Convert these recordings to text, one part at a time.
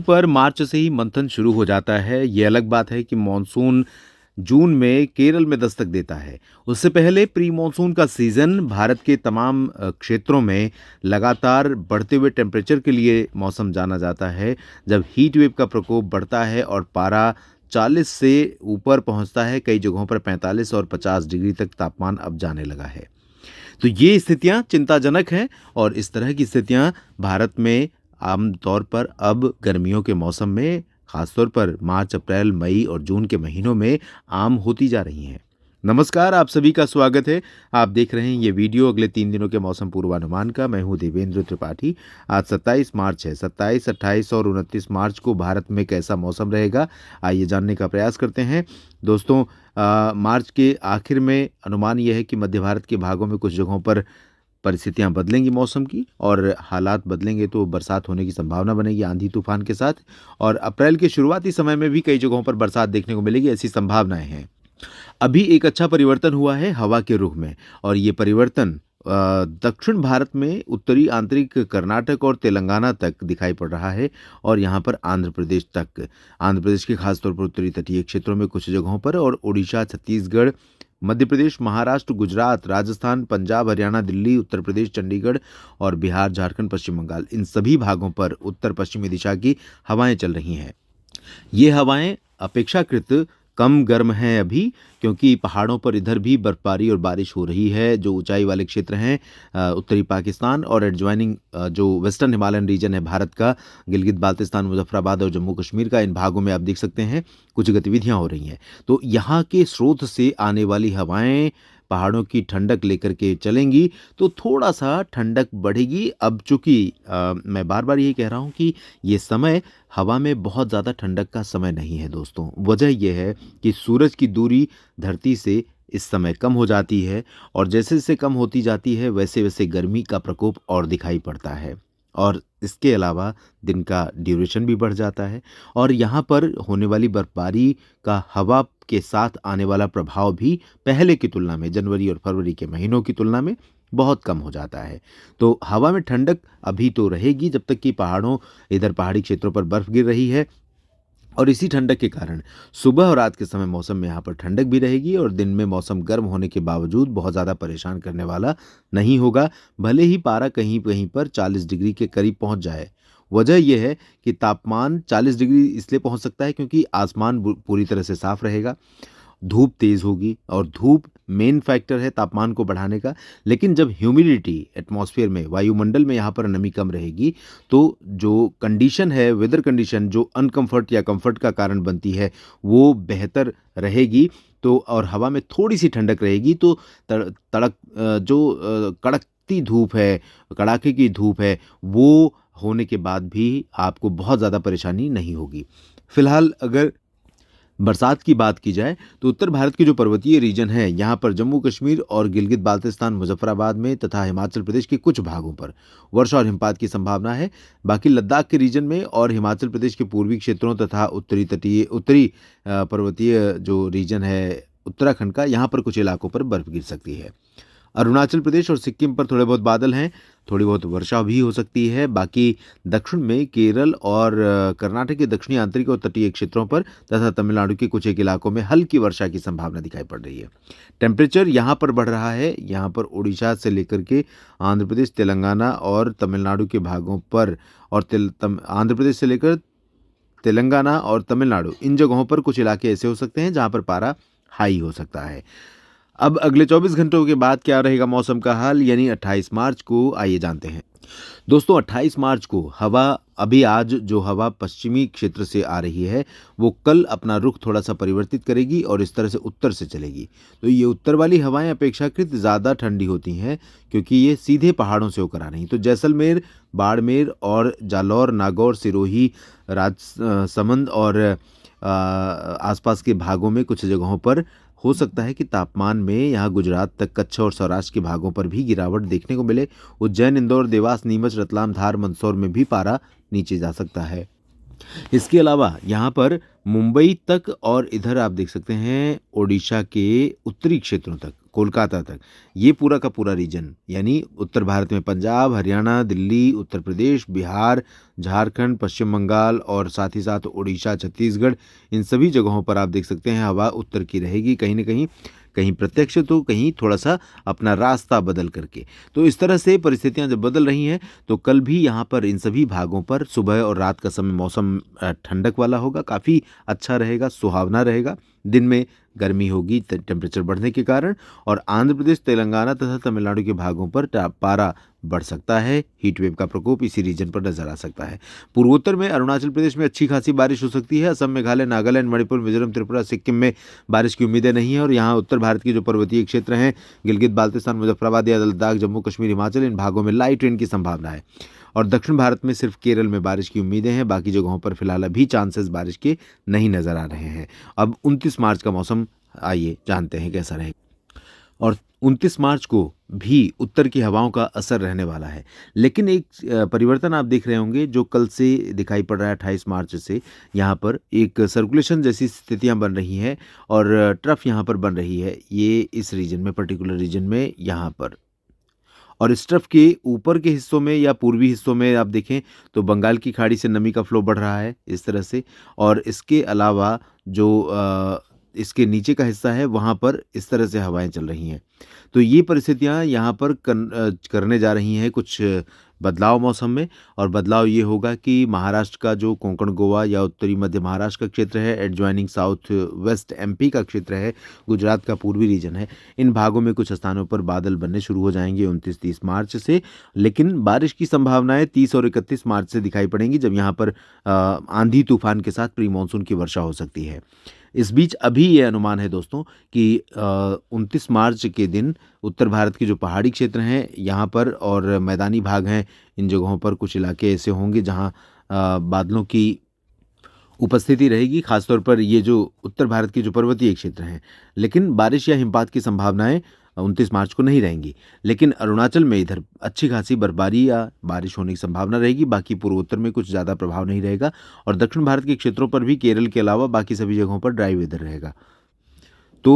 पर मार्च से ही मंथन शुरू हो जाता है। ये अलग बात है कि मॉनसून जून में केरल में दस्तक देता है। उससे पहले प्री मॉनसून का सीजन भारत के तमाम क्षेत्रों में लगातार बढ़ते हुए टेम्परेचर के लिए मौसम जाना जाता है। जब हीट वेव का प्रकोप बढ़ता है और पारा 40 से ऊपर पहुंचता है, कई जगहों पर 45 और 50 डिग्री तक तापमान अब जाने लगा है। तो ये स्थितियां चिंताजनक हैं और इस तरह की स्थितियां भारत में आमतौर पर अब गर्मियों के मौसम में, खासतौर पर मार्च, अप्रैल, मई और जून के महीनों में आम होती जा रही हैं। नमस्कार, आप सभी का स्वागत है। आप देख रहे हैं ये वीडियो अगले 3 दिनों के मौसम पूर्वानुमान का। मैं हूं देवेंद्र त्रिपाठी। आज 27 मार्च है। 27, 28 और 29 मार्च को भारत में कैसा मौसम रहेगा, आइए जानने का प्रयास करते हैं। दोस्तों, मार्च के आखिर में अनुमान यह है कि मध्य भारत के भागों में कुछ जगहों पर परिस्थितियां बदलेंगी मौसम की, और हालात बदलेंगे तो बरसात होने की संभावना बनेगी आंधी तूफान के साथ। और अप्रैल के शुरुआती समय में भी कई जगहों पर बरसात देखने को मिलेगी, ऐसी संभावनाएं हैं। अभी एक अच्छा परिवर्तन हुआ है हवा के रुख में, और ये परिवर्तन दक्षिण भारत में उत्तरी आंतरिक कर्नाटक और तेलंगाना तक दिखाई पड़ रहा है, और यहाँ पर आंध्र प्रदेश तक। आंध्र प्रदेश के खासतौर पर उत्तरी तटीय क्षेत्रों में कुछ जगहों पर, और उड़ीसा, छत्तीसगढ़, मध्य प्रदेश, महाराष्ट्र, गुजरात, राजस्थान, पंजाब, हरियाणा, दिल्ली, उत्तर प्रदेश, चंडीगढ़ और बिहार, झारखंड, पश्चिम बंगाल, इन सभी भागों पर उत्तर पश्चिमी दिशा की हवाएं चल रही हैं। ये हवाएं अपेक्षाकृत कम गर्म हैं अभी, क्योंकि पहाड़ों पर इधर भी बर्फबारी और बारिश हो रही है। जो ऊंचाई वाले क्षेत्र हैं, उत्तरी पाकिस्तान और एडजॉइनिंग जो वेस्टर्न हिमालयन रीजन है भारत का, गिलगित बाल्टिस्तान, मुजफ्फराबाद और जम्मू कश्मीर का, इन भागों में आप देख सकते हैं कुछ गतिविधियां हो रही हैं। तो यहाँ के स्रोत से आने वाली हवाएं पहाड़ों की ठंडक लेकर के चलेंगी, तो थोड़ा सा ठंडक बढ़ेगी। अब चूंकि मैं बार बार यही कह रहा हूं कि ये समय हवा में बहुत ज़्यादा ठंडक का समय नहीं है दोस्तों। वजह यह है कि सूरज की दूरी धरती से इस समय कम हो जाती है, और जैसे जैसे कम होती जाती है वैसे वैसे गर्मी का प्रकोप और दिखाई पड़ता है, और इसके अलावा दिन का ड्यूरेशन भी बढ़ जाता है। और यहाँ पर होने वाली बर्फबारी का हवा के साथ आने वाला प्रभाव भी पहले की तुलना में, जनवरी और फरवरी के महीनों की तुलना में बहुत कम हो जाता है। तो हवा में ठंडक अभी तो रहेगी जब तक कि इधर पहाड़ी क्षेत्रों पर बर्फ गिर रही है, और इसी ठंडक के कारण सुबह और रात के समय मौसम में यहाँ पर ठंडक भी रहेगी, और दिन में मौसम गर्म होने के बावजूद बहुत ज़्यादा परेशान करने वाला नहीं होगा, भले ही पारा कहीं कहीं पर 40 डिग्री के करीब पहुँच जाए। वजह यह है कि तापमान 40 डिग्री इसलिए पहुँच सकता है क्योंकि आसमान पूरी तरह से साफ रहेगा, धूप तेज़ होगी, और धूप मेन फैक्टर है तापमान को बढ़ाने का। लेकिन जब ह्यूमिडिटी एटमॉस्फेयर में, वायुमंडल में यहाँ पर नमी कम रहेगी, तो जो कंडीशन है, वेदर कंडीशन जो अनकंफर्ट या कंफर्ट का कारण बनती है, वो बेहतर रहेगी। तो और हवा में थोड़ी सी ठंडक रहेगी, तो कड़कती धूप है, कड़ाके की धूप है, वो होने के बाद भी आपको बहुत ज़्यादा परेशानी नहीं होगी। फिलहाल अगर बरसात की बात की जाए तो उत्तर भारत के जो पर्वतीय रीजन है, यहाँ पर जम्मू कश्मीर और गिलगित बाल्टिस्तान, मुजफ्फराबाद में तथा हिमाचल प्रदेश के कुछ भागों पर वर्षा और हिमपात की संभावना है। बाकी लद्दाख के रीजन में और हिमाचल प्रदेश के पूर्वी क्षेत्रों तथा उत्तरी पर्वतीय जो रीजन है उत्तराखंड का, यहाँ पर कुछ इलाकों पर बर्फ गिर सकती है। अरुणाचल प्रदेश और सिक्किम पर थोड़े बहुत बादल हैं, थोड़ी बहुत वर्षा भी हो सकती है। बाकी दक्षिण में केरल और कर्नाटक के दक्षिणी आंतरिक और तटीय क्षेत्रों पर तथा तमिलनाडु के कुछ एक इलाकों में हल्की वर्षा की संभावना दिखाई पड़ रही है। टेम्परेचर यहाँ पर बढ़ रहा है। यहाँ पर उड़ीसा से लेकर के आंध्र प्रदेश, तेलंगाना और तमिलनाडु के भागों पर, और आंध्र प्रदेश से लेकर तेलंगाना और तमिलनाडु, इन जगहों पर कुछ इलाके ऐसे हो सकते हैं जहाँ पर पारा हाई हो सकता है। अब अगले 24 घंटों के बाद क्या रहेगा मौसम का हाल, यानी 28 मार्च को, आइए जानते हैं। दोस्तों, 28 मार्च को आज जो हवा पश्चिमी क्षेत्र से आ रही है, वो कल अपना रुख थोड़ा सा परिवर्तित करेगी और इस तरह से उत्तर से चलेगी। तो ये उत्तर वाली हवाएं अपेक्षाकृत ज़्यादा ठंडी होती हैं, क्योंकि ये सीधे पहाड़ों से होकर आ रही हैं। तो जैसलमेर, बाड़मेर और जालौर, नागौर, सिरोही, राजसमंद और आसपास के भागों में कुछ जगहों पर हो सकता है कि तापमान में यहाँ गुजरात तक, कच्छ और सौराष्ट्र के भागों पर भी गिरावट देखने को मिले। उज्जैन, इंदौर, देवास, नीमच, रतलाम, धार, मंदसौर में भी पारा नीचे जा सकता है। इसके अलावा यहाँ पर मुंबई तक और इधर आप देख सकते हैं ओडिशा के उत्तरी क्षेत्रों तक, कोलकाता तक, ये पूरा का पूरा रीजन, यानी उत्तर भारत में पंजाब, हरियाणा, दिल्ली, उत्तर प्रदेश, बिहार, झारखंड, पश्चिम बंगाल और साथ ही साथ ओडिशा, छत्तीसगढ़, इन सभी जगहों पर आप देख सकते हैं हवा उत्तर की रहेगी, कहीं न कहीं, कहीं प्रत्यक्ष तो कहीं थोड़ा सा अपना रास्ता बदल करके। तो इस तरह से परिस्थितियां जब बदल रही हैं तो कल भी यहाँ पर इन सभी भागों पर सुबह और रात का समय मौसम ठंडक वाला होगा, काफ़ी अच्छा रहेगा, सुहावना रहेगा। दिन में गर्मी होगी टेम्परेचर बढ़ने के कारण, और आंध्र प्रदेश, तेलंगाना तथा तमिलनाडु के भागों पर पारा बढ़ सकता है। हीट वेव का प्रकोप इसी रीजन पर नजर आ सकता है। पूर्वोत्तर में अरुणाचल प्रदेश में अच्छी खासी बारिश हो सकती है। असम, मेघालय, नागालैंड, मणिपुर, मिजोरम, त्रिपुरा, सिक्किम में बारिश की उम्मीदें नहीं है। और यहाँ उत्तर भारत के जो पर्वतीय क्षेत्र हैं, गिलगित बाल्तिस्तान, मुजफ्फराबाद या लद्दाख, जम्मू कश्मीर, हिमाचल, इन भागों में लाइट रेन की संभावना है। और दक्षिण भारत में सिर्फ केरल में बारिश की उम्मीदें हैं, बाकी जगहों पर फिलहाल अभी चांसेस बारिश के नहीं नजर आ रहे हैं। अब 29 मार्च का मौसम आइए जानते हैं कैसा रहेगा। और 29 मार्च को भी उत्तर की हवाओं का असर रहने वाला है, लेकिन एक परिवर्तन आप देख रहे होंगे जो कल से दिखाई पड़ रहा है। 28 मार्च से यहाँ पर एक सर्कुलेशन जैसी स्थितियाँ बन रही हैं और ट्रफ यहाँ पर बन रही है, ये इस रीजन में, पर्टिकुलर रीजन में यहाँ पर। और इस ट्रफ के ऊपर के हिस्सों में या पूर्वी हिस्सों में आप देखें तो बंगाल की खाड़ी से नमी का फ्लो बढ़ रहा है इस तरह से, और इसके अलावा जो इसके नीचे का हिस्सा है वहाँ पर इस तरह से हवाएं चल रही हैं। तो ये परिस्थितियाँ यहाँ पर करने जा रही हैं कुछ बदलाव मौसम में। और बदलाव ये होगा कि महाराष्ट्र का जो कोंकण, गोवा या उत्तरी मध्य महाराष्ट्र का क्षेत्र है, एडजॉइनिंग साउथ वेस्ट एमपी का क्षेत्र है, गुजरात का पूर्वी रीजन है, इन भागों में कुछ स्थानों पर बादल बनने शुरू हो जाएंगे 29-30 मार्च से। लेकिन बारिश की संभावनाएं 30 और 31 मार्च से दिखाई पड़ेंगी, जब यहाँ पर आंधी तूफान के साथ प्री मानसून की वर्षा हो सकती है। इस बीच अभी ये अनुमान है दोस्तों कि 29 मार्च के दिन उत्तर भारत के जो पहाड़ी क्षेत्र हैं यहाँ पर और मैदानी भाग हैं, इन जगहों पर कुछ इलाके ऐसे होंगे जहाँ बादलों की उपस्थिति रहेगी, खासतौर पर ये जो उत्तर भारत के जो पर्वतीय क्षेत्र हैं। लेकिन बारिश या हिमपात की संभावनाएं 29 मार्च को नहीं रहेंगी। लेकिन अरुणाचल में इधर अच्छी खासी बर्फबारी या बारिश होने की संभावना रहेगी, बाकी पूर्वोत्तर में कुछ ज़्यादा प्रभाव नहीं रहेगा। और दक्षिण भारत के क्षेत्रों पर भी केरल के अलावा बाकी सभी जगहों पर ड्राई वेदर रहेगा। तो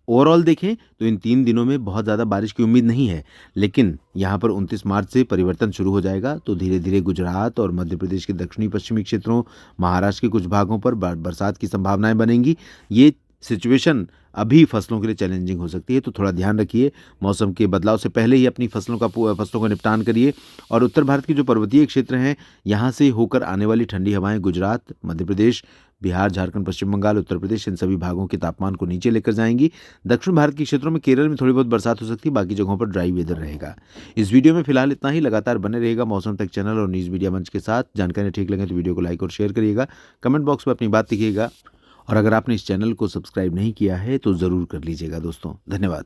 ओवरऑल देखें तो इन 3 दिनों में बहुत ज़्यादा बारिश की उम्मीद नहीं है, लेकिन यहाँ पर 29 मार्च से परिवर्तन शुरू हो जाएगा। तो धीरे धीरे गुजरात और मध्य प्रदेश के दक्षिणी पश्चिमी क्षेत्रों, महाराष्ट्र के कुछ भागों पर बरसात की संभावनाएं बनेंगी। ये सिचुएशन अभी फसलों के लिए चैलेंजिंग हो सकती है, तो थोड़ा ध्यान रखिए। मौसम के बदलाव से पहले ही अपनी फसलों का निपटान करिए। और उत्तर भारत के जो पर्वतीय क्षेत्र हैं, यहाँ से होकर आने वाली ठंडी हवाएं गुजरात, मध्य प्रदेश, बिहार, झारखंड, पश्चिम बंगाल, उत्तर प्रदेश, इन सभी भागों के तापमान को नीचे लेकर जाएंगी। दक्षिण भारत के क्षेत्रों में, केरल में थोड़ी बहुत बरसात हो सकती है, बाकी जगहों पर ड्राई वेदर रहेगा। इस वीडियो में फिलहाल इतना ही। लगातार बने रहेगा मौसम तक चैनल और न्यूज़ मीडिया मंच के साथ। जानकारी ठीक लगे तो वीडियो को लाइक और शेयर करिएगा, कमेंट बॉक्स में अपनी बात लिखिएगा। और अगर आपने इस चैनल को सब्सक्राइब नहीं किया है तो ज़रूर कर लीजिएगा दोस्तों। धन्यवाद।